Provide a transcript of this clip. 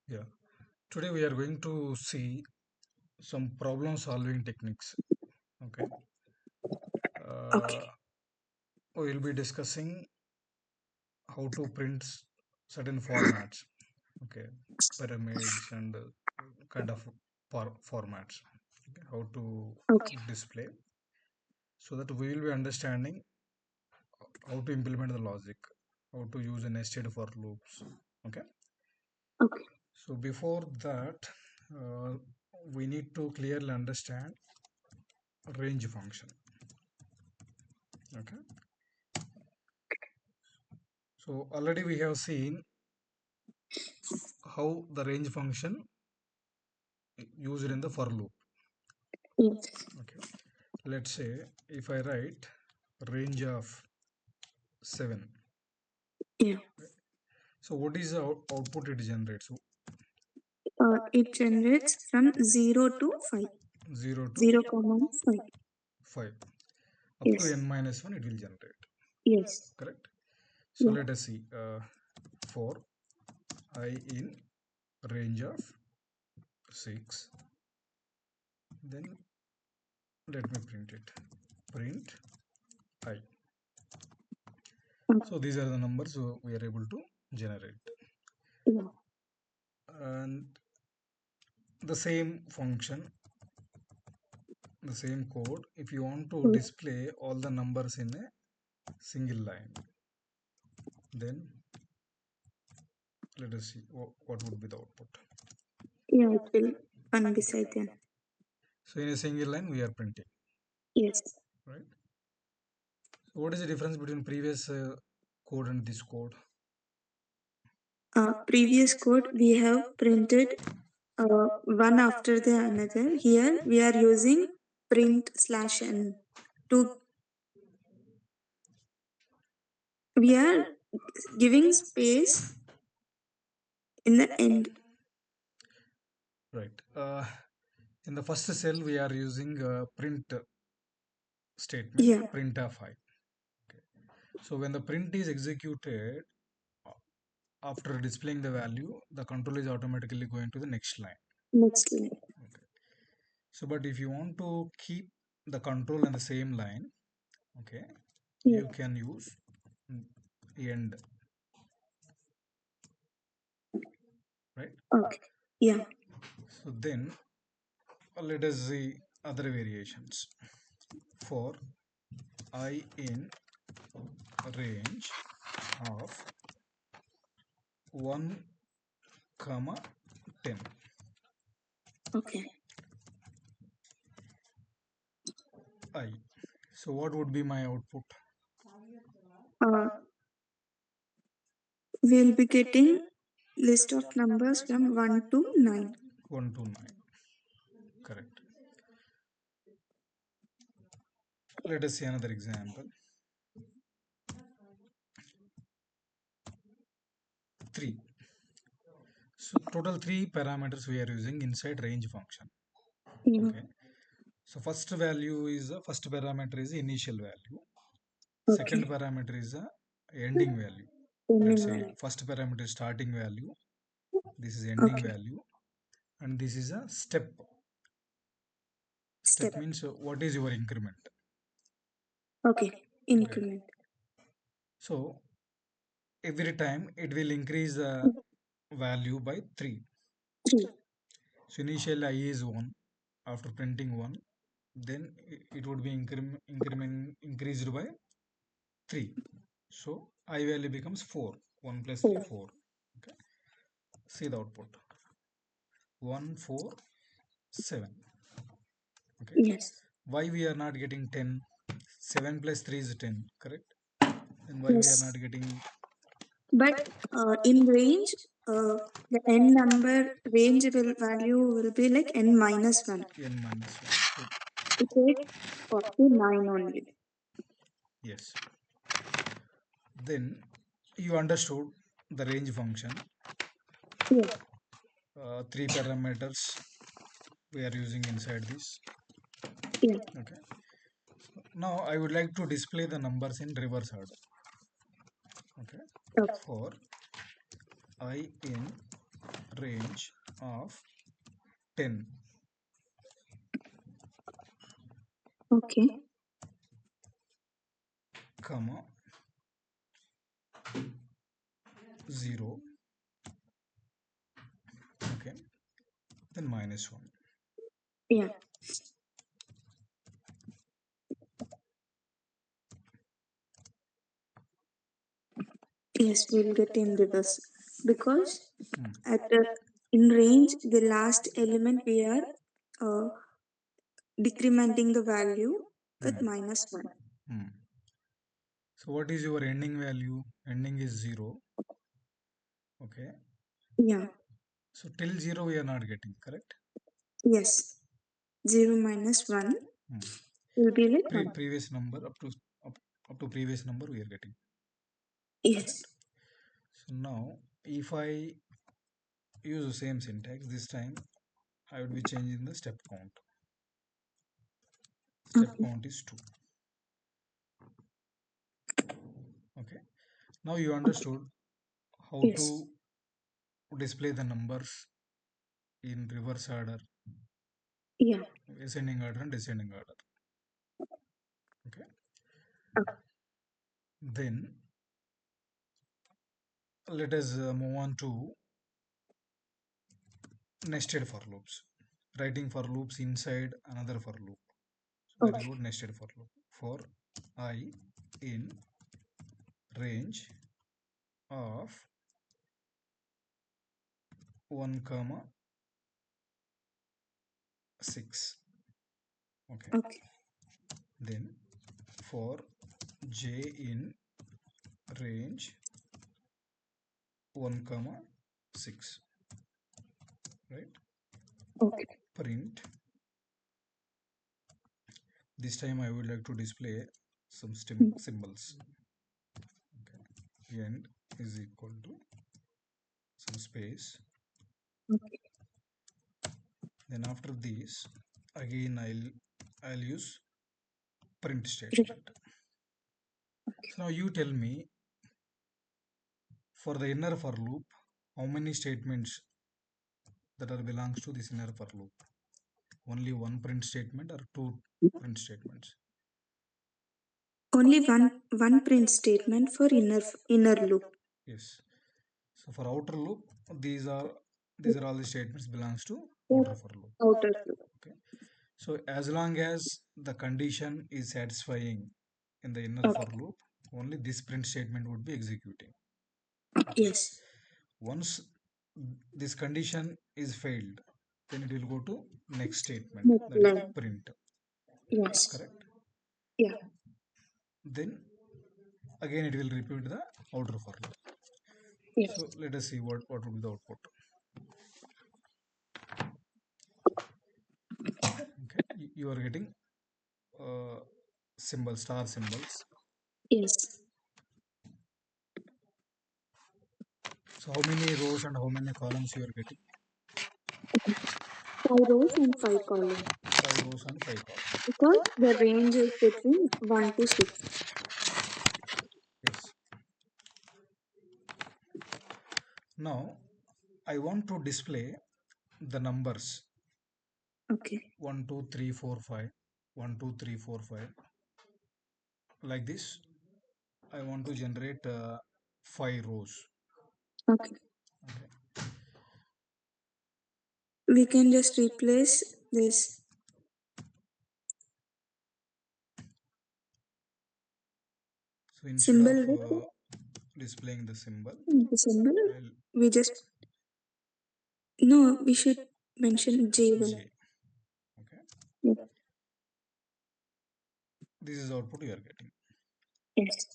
Yeah. Today we are going to see some problem solving techniques. Okay. Okay. Uh, we will be discussing how to print certain formats. Okay. Pyramids and kind of formats. Okay, how to Okay. display so that we will be understanding how to implement the logic, how to use a nested for loops. Okay. Okay. So before that, uh, we need to clearly understand range function. Okay. So already we have seen how the range function used in the for loop. Yes. Okay. Let's say if I write range of 7. Yeah. So what is the output it generates? It generates from 0 to 5. 0 to 0, comma 5. 5. Up to n Yes. minus 1 it will generate. Yes. Correct. So Yeah. let us see. For I in range of 6, then let me print it. Print I. Okay. So these are the numbers we are able to generate. Yeah. And the same function, the same code, if you want to Yeah. display all the numbers in a single line, then let us see what would be the output. Yeah. It will one beside them. So in a single line we are printing, Yes. right? So what is the difference between previous code and this code? Previous code we have printed one after the another. Here we are using print slash n to we are giving space in the end. Right. In the first cell we are using print statement, Yeah. print of I. Okay. So when the print is executed, uh, after displaying the value, the control is automatically going to the next line. Next line. Okay. So, but if you want to keep the control in the same line, okay, Yeah. you can use end, right? Okay. Yeah. So then let us see other variations. For I in range of 1 comma 10. Okay. I. So what would be my output? Uh, we'll be getting list of numbers from 1 to 9. 1 to 9. Correct. Let us see another example. 3. So total 3 parameters we are using inside range function. Yeah. Okay. So first parameter is initial value. Second Okay. parameter is the ending value. Let's Ending say value. first parameter is starting value. This is ending Okay. value, and this is a step. Step Step. means what is your increment. Okay. Okay. Increment. So every time it will increase the value by 3. 3. So initially I is 1. After printing 1, then it would be increment increased by 3. So I value becomes 4. 1 plus 3, 4. 4. Okay. See the output. 1, 4, 7. Okay. Yes. Why we are not getting 10? 7 plus 3 is 10, correct? And why we are not Yes. getting But in range, the n number range will value will be like n minus 1. n minus 1? It takes 49 only. Yes. Then you understood the range function. Yes. Three parameters we are using inside this. Yeah. Okay. Now I would like to display the numbers in reverse order. Okay. Okay. For I in range of 10, Okay. comma 0, okay, then minus 1. Yeah. Yes, we'll get in reverse because Hmm. at the in range the last element we are uh, decrementing the value with Hmm. -1. Hmm. So what is your ending value? Ending is 0. Okay. Yeah. So till 0 we are not getting, correct? Yes. 0 minus 1 Hmm. will be like 1. Previous number up, up to previous number we are getting, correct? Yes. So now if I use the same syntax, this time I would be changing the step count. Step Okay. count is 2. Okay. Now you understood how Yes. to display the numbers in reverse order, Yeah. ascending order and descending order. Okay. Okay. Then let us move on to nested for loops. Writing for loops inside another for loop. So that is Okay. what nested for loop. For I in range of 1 comma 6. Okay. Okay. Then for j in range 1 comma 6, right? Okay. Print. This time I would like to display some Mm. symbols. Okay. End is equal to some space. Okay. Then after this, again I'll use print Great. statement. So now you tell me, for the inner for loop, how many statements that are belongs to this inner for loop? Only one print statement or two print statements? Only one print statement for inner loop. Yes. So for outer loop, these are these are all the statements belongs to outer For for loop. outer loop. Okay. So as long as the condition is satisfying in the inner for Okay. loop, only this print statement would be executing. Okay. Yes. Once this condition is failed, then it will go to next statement, Next that is line. print. Yes. Correct. Yeah. Then again it will repeat the outer for loop. Yes. So let us see what would be the output. Okay, you are getting uh, star symbols. Yes. So how many rows and how many columns you are getting? 5 rows and 5 columns. 5 rows and 5 columns. Because the range is between 1 to 6. Yes. Now I want to display the numbers Okay. 1, 2, 3, 4, 5. 1, 2, 3, 4, 5. Like this, I want to generate 5 rows. Okay. Okay. We can just replace this So instead of symbol with displaying the symbol, the symbol. I'll We just no. We should mention J1. J. Okay. Yeah. This is output you are getting. Yes.